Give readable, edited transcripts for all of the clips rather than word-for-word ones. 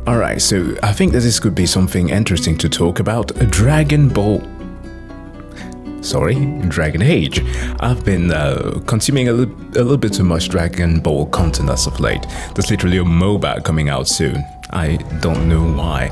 Alright, so I think that this could be something interesting to talk about. Dragon Age. I've been consuming a little bit too much Dragon Ball content as of late. There's literally a MOBA coming out soon. I don't know why.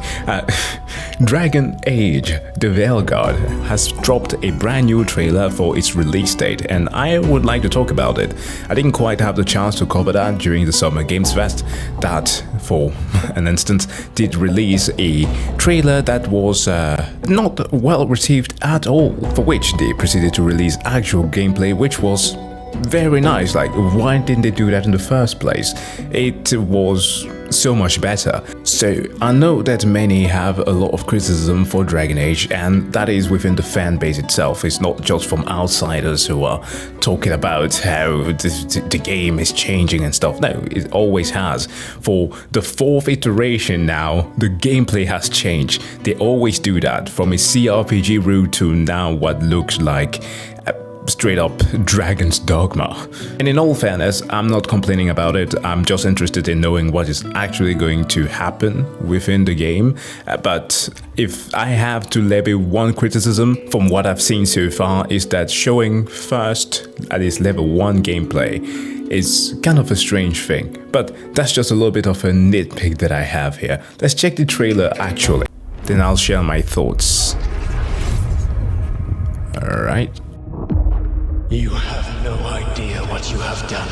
Dragon Age, the Veilguard, has dropped a brand new trailer for its release date, and I would like to talk about it. I didn't quite have the chance to cover that during the Summer Games Fest, that, for an instance, did release a trailer that was not well received at all, for which they proceeded to release actual gameplay, which was very nice. Like, why didn't they do that in the first place? It was so much better. So I know that many have a lot of criticism for Dragon Age, and that is within the fan base itself. It's not just from outsiders who are talking about how the game is changing and stuff. No, it always has. For the fourth iteration now, the gameplay has changed. They always do that, from a CRPG route to now what looks like straight up Dragon's Dogma. And in all fairness, I'm not complaining about it. I'm just interested in knowing what is actually going to happen within the game. But if I have to levy one criticism from what I've seen so far, is that showing first at least level 1 gameplay is kind of a strange thing. But that's just a little bit of a nitpick that I have here. Let's check the trailer actually, then I'll share my thoughts. Alright. You have no idea what you have done.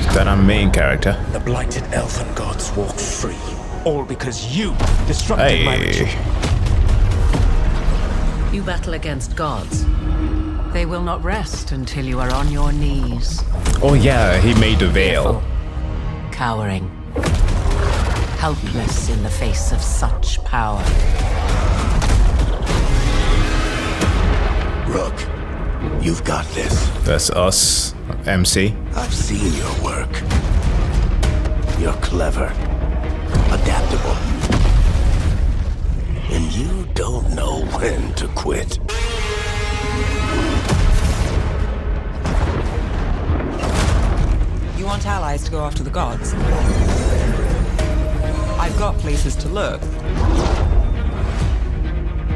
Is that our main character? The blighted elven gods walk free. All because you disrupted my ritual. You battle against gods. They will not rest until you are on your knees. Oh yeah, he made the veil. Cowering. Helpless in the face of such power. Rook, you've got this. That's us, MC. I've seen your work. You're clever, adaptable, and you don't know when to quit. You want allies to go after the gods? I've got places to look.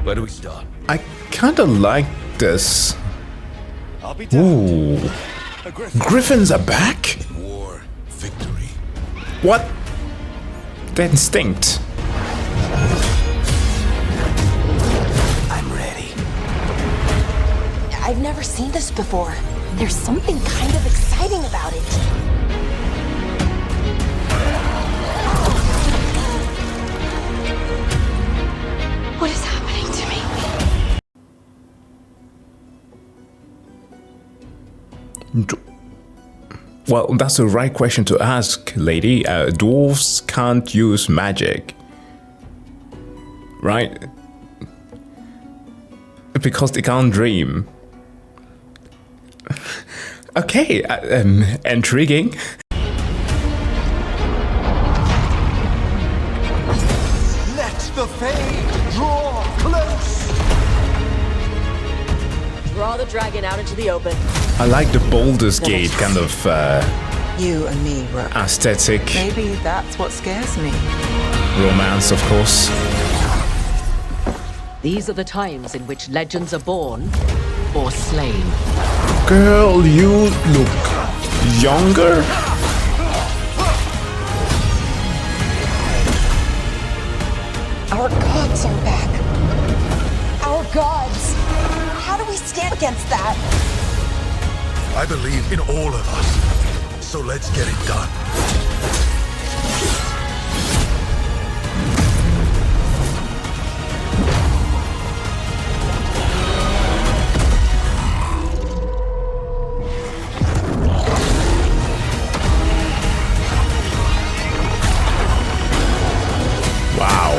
Where do we start? I kinda like this. I'll be Ooh. Griffins are back? War, victory. What? The instinct. I'm ready. I've never seen this before. There's something kind of exciting about it. What is happening to me? Well, that's the right question to ask, lady. Dwarves can't use magic, right? Because they can't dream. Okay, intriguing. Let the Fae draw close. Draw the dragon out into the open. I like the Baldur's Gate kind of You and me, Rook. aesthetic. Maybe that's what scares me. Romance, of course. These are the times in which legends are born or slain. Girl, you look younger? Our gods are back. Our gods. How do we stand against that? I believe in all of us. So let's get it done. Wow.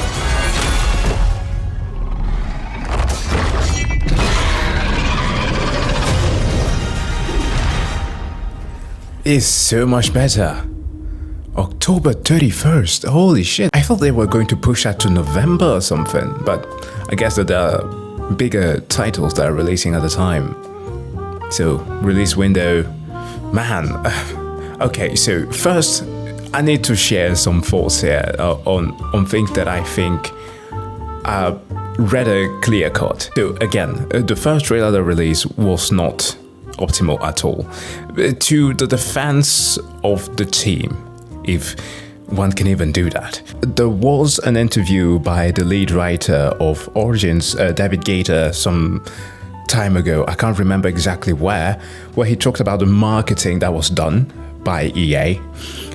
Is so much better. October 31st. Holy shit. I thought they were going to push that to November or something, but I guess that there are bigger titles that are releasing at the time. So, release window. Man. Okay, so first, I need to share some thoughts here on things that I think are rather clear cut. So again, the first trailer they released was not optimal at all. To the defense of the team, if one can even do that. There was an interview by the lead writer of Origins, David Gator, some time ago, I can't remember exactly where he talked about the marketing that was done by EA.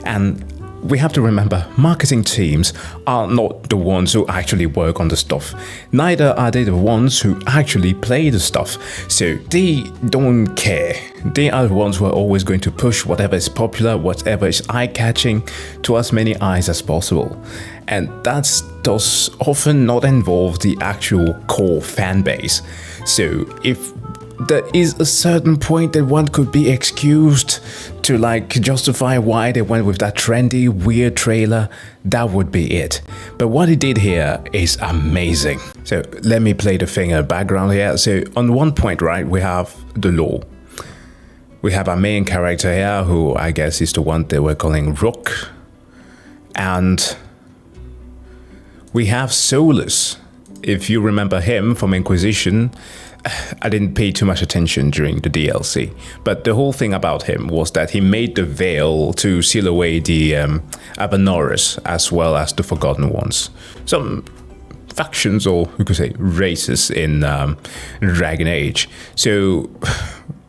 And we have to remember, marketing teams are not the ones who actually work on the stuff. Neither are they the ones who actually play the stuff. So they don't care. They are the ones who are always going to push whatever is popular, whatever is eye-catching to as many eyes as possible. And that does often not involve the actual core fan base. So if there is a certain point that one could be excused to like justify why they went with that trendy, weird trailer, that would be it. But what he did here is amazing. So let me play the thing in the background here. So on one point, right, we have the lore. We have our main character here, who I guess is the one they were calling Rook. And we have Solus. If you remember him from Inquisition, I didn't pay too much attention during the DLC, but the whole thing about him was that he made the veil to seal away the Abenoris as well as the Forgotten Ones. Some factions, or you could say races, in Dragon Age. So,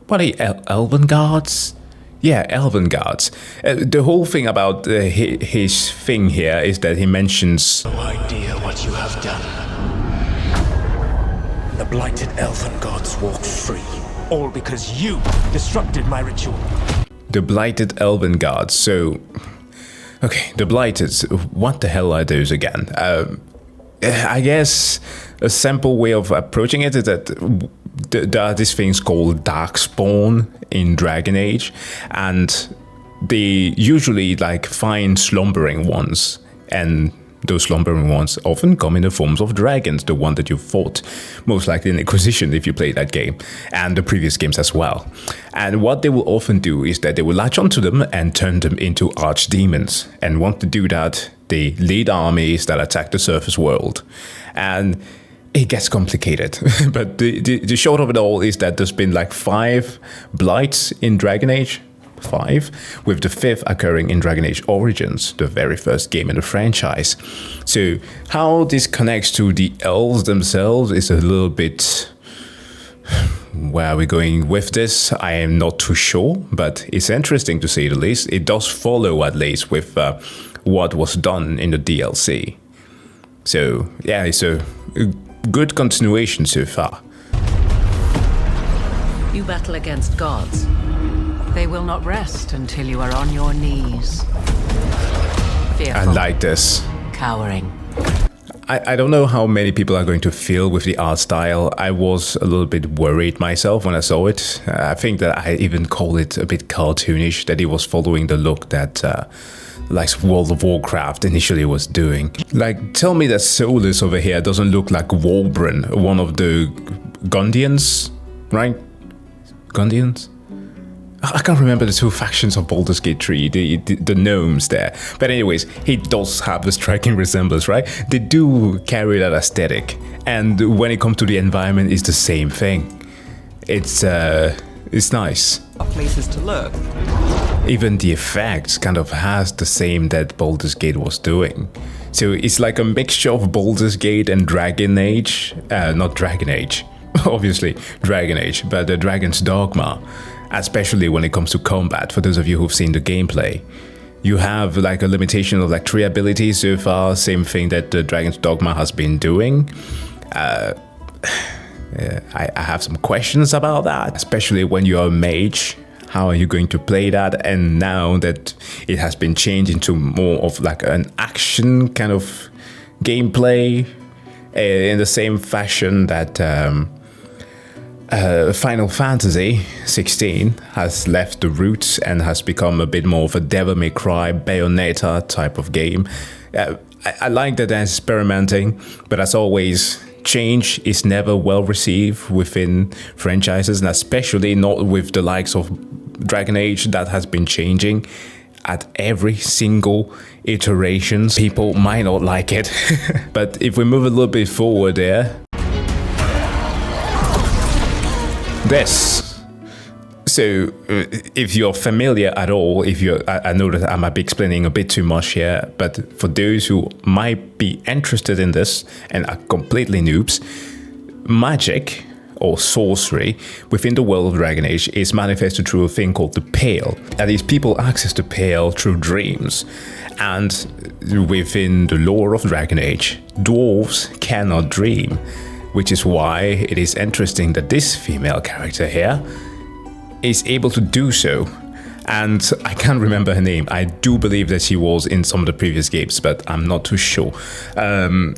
what are Elven Guards? Yeah, Elven Guards. The whole thing about his thing here is that he mentions... No idea what you have done. The blighted elven gods walk free, all because you disrupted my ritual. The blighted elven gods. So, okay, the blighted. What the hell are those again? I guess a simple way of approaching it is that there are these things called Darkspawn in Dragon Age, and they usually like find slumbering ones, and those slumbering ones often come in the forms of dragons, the one that you fought most likely in Inquisition if you played that game, and the previous games as well. And what they will often do is that they will latch onto them and turn them into archdemons. And want to do that, they lead armies that attack the surface world. And it gets complicated. But the short of it all is that there's been like 5 blights in Dragon Age. 5, with the 5th occurring in Dragon Age Origins, the very first game in the franchise. So how this connects to the elves themselves is a little bit... Where are we going with this? I am not too sure, but it's interesting to say the least. It does follow at least with what was done in the DLC. So yeah, it's a good continuation so far. You battle against gods. They will not rest until you are on your knees. Fearful. I like this. Cowering. I don't know how many people are going to feel with the art style. I was a little bit worried myself when I saw it. I think that I even called it a bit cartoonish, that it was following the look that like World of Warcraft initially was doing. Like, tell me that Solus over here doesn't look like Wulbren, one of the Gundians, right? Gundians? I can't remember the 2 factions of Baldur's Gate 3, the gnomes there. But anyways, he does have a striking resemblance, right? They do carry that aesthetic. And when it comes to the environment, it's the same thing. It's nice. Places to look. Even the effects kind of has the same that Baldur's Gate was doing. So it's like a mixture of Baldur's Gate and Dragon Age. Not Dragon Age, obviously Dragon Age, but the Dragon's Dogma. Especially when it comes to combat, for those of you who've seen the gameplay. You have like a limitation of like 3 abilities so far, same thing that the Dragon's Dogma has been doing. I have some questions about that, especially when you're a mage. How are you going to play that? And now that it has been changed into more of like an action kind of gameplay, in the same fashion that Final Fantasy 16 has left the roots and has become a bit more of a Devil May Cry, Bayonetta type of game. I like that they're experimenting, but as always, change is never well received within franchises, and especially not with the likes of Dragon Age that has been changing. at every single iteration. People might not like it, but if we move a little bit forward there, this. So, if you're familiar at all, I know that I might be explaining a bit too much here, but for those who might be interested in this and are completely noobs, magic or sorcery within the world of Dragon Age is manifested through a thing called the Pale. That is, people access the Pale through dreams. And within the lore of Dragon Age, dwarves cannot dream, which is why it is interesting that this female character here is able to do so. And I can't remember her name. I do believe that she was in some of the previous games, but I'm not too sure.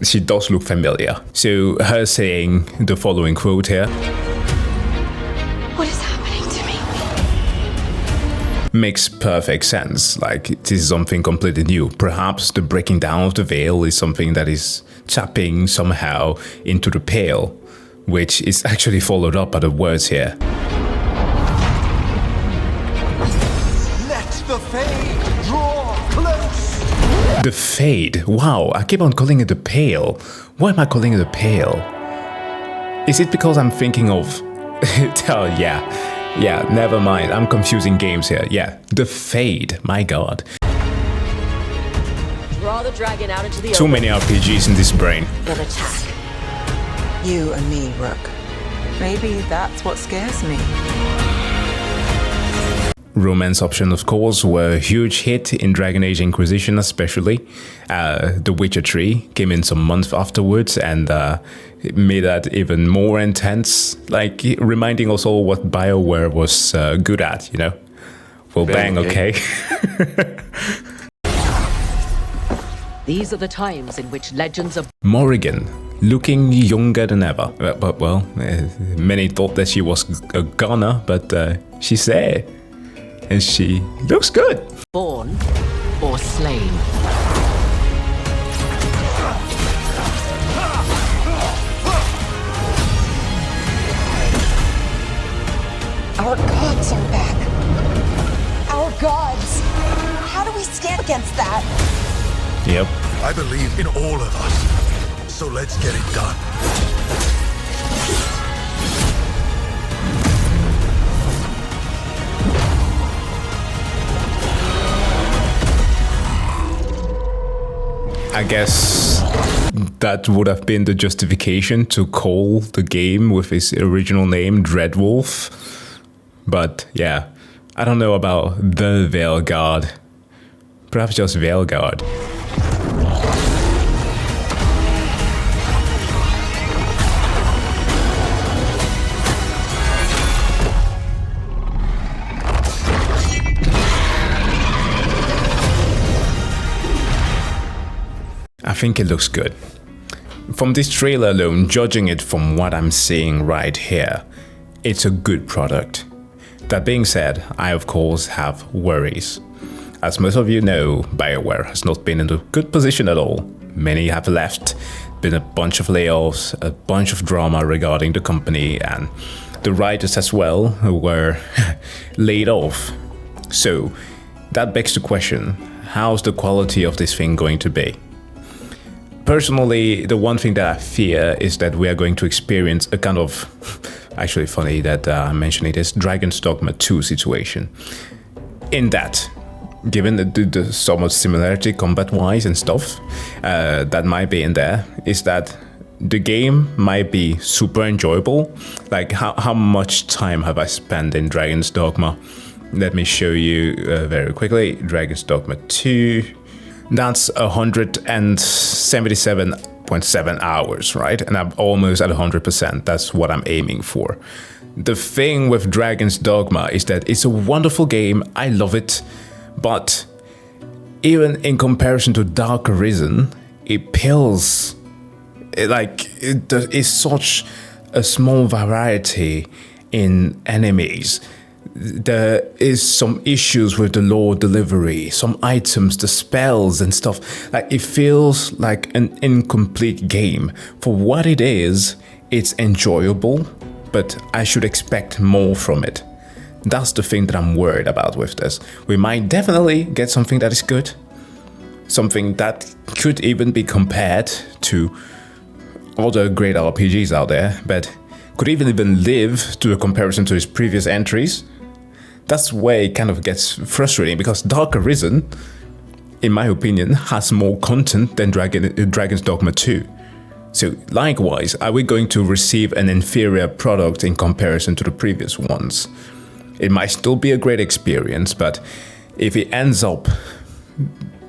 She does look familiar. So her saying the following quote here. What is happening to me? Makes perfect sense. Like, this is something completely new. Perhaps the breaking down of the veil is something that is tapping somehow into the Pale, which is actually followed up by the words here. The Fade draw close. The Fade. Wow, I keep on calling it the Pale. Why am I calling it the Pale? Is it because I'm thinking of... oh, yeah, never mind. I'm confusing games here. Yeah, the Fade. My god. Draw the dragon out into the Too many RPGs in this brain. Then attack. You and me, Rook. Maybe that's what scares me. Romance options, of course, were a huge hit in Dragon Age Inquisition, especially. The Witcher 3 came in some months afterwards and it made that even more intense, like reminding us all what BioWare was good at, you know? Well, bang, okay. These are the times in which legends of Morrigan, looking younger than ever. But well, many thought that she was a goner, but she's there. And she looks good. born or slain. Our gods are back. Our gods. How do we stand against that? Yep. I believe in all of us. So let's get it done. I guess that would have been the justification to call the game with its original name, Dreadwolf. But yeah, I don't know about the Veilguard. Perhaps just Veilguard. I think it looks good. From this trailer alone, judging it from what I'm seeing right here, it's a good product. That being said, I of course have worries. As most of you know, BioWare has not been in a good position at all. Many have left, been a bunch of layoffs, a bunch of drama regarding the company, and the writers as well were laid off. So that begs the question, how's the quality of this thing going to be? Personally, the one thing that I fear is that we are going to experience a kind of, actually funny that I'm mentioning this, Dragon's Dogma 2 situation. In that, given the somewhat similarity combat-wise and stuff that might be in there, is that the game might be super enjoyable. Like, how much time have I spent in Dragon's Dogma? Let me show you very quickly. Dragon's Dogma 2. That's 177.7 hours, right? And I'm almost at 100%. That's what I'm aiming for. The thing with Dragon's Dogma is that it's a wonderful game. I love it. But even in comparison to Dark Arisen, it pales. It is such a small variety in enemies. There is some issues with the lore delivery, some items, the spells and stuff. Like, it feels like an incomplete game. For what it is, it's enjoyable, but I should expect more from it. That's the thing that I'm worried about with this. We might definitely get something that is good, something that could even be compared to other great RPGs out there, but could even live to a comparison to his previous entries. That's where it kind of gets frustrating, because Dark Arisen, in my opinion, has more content than Dragon's Dogma 2. So likewise, are we going to receive an inferior product in comparison to the previous ones? It might still be a great experience, but if it ends up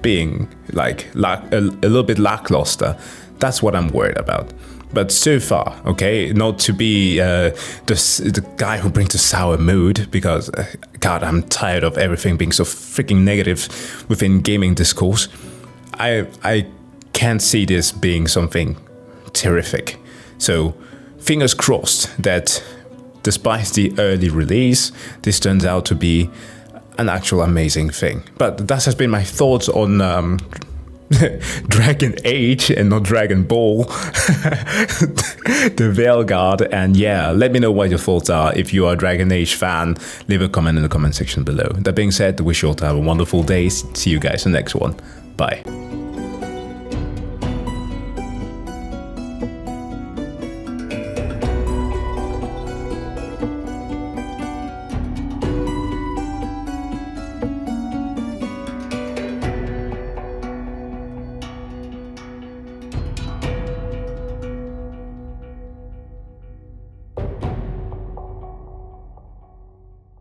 being like a little bit lackluster, that's what I'm worried about. But so far, okay, not to be the guy who brings a sour mood, because, God, I'm tired of everything being so freaking negative within gaming discourse. I can't see this being something terrific. So, fingers crossed that despite the early release, this turns out to be an actual amazing thing. But that has been my thoughts on Dragon Age and not Dragon Ball, the Veilguard. And yeah, let me know what your thoughts are. If you are a Dragon Age fan, leave a comment in the comment section below. That being said, wish you all to have a wonderful day. See you guys in the next one. Bye.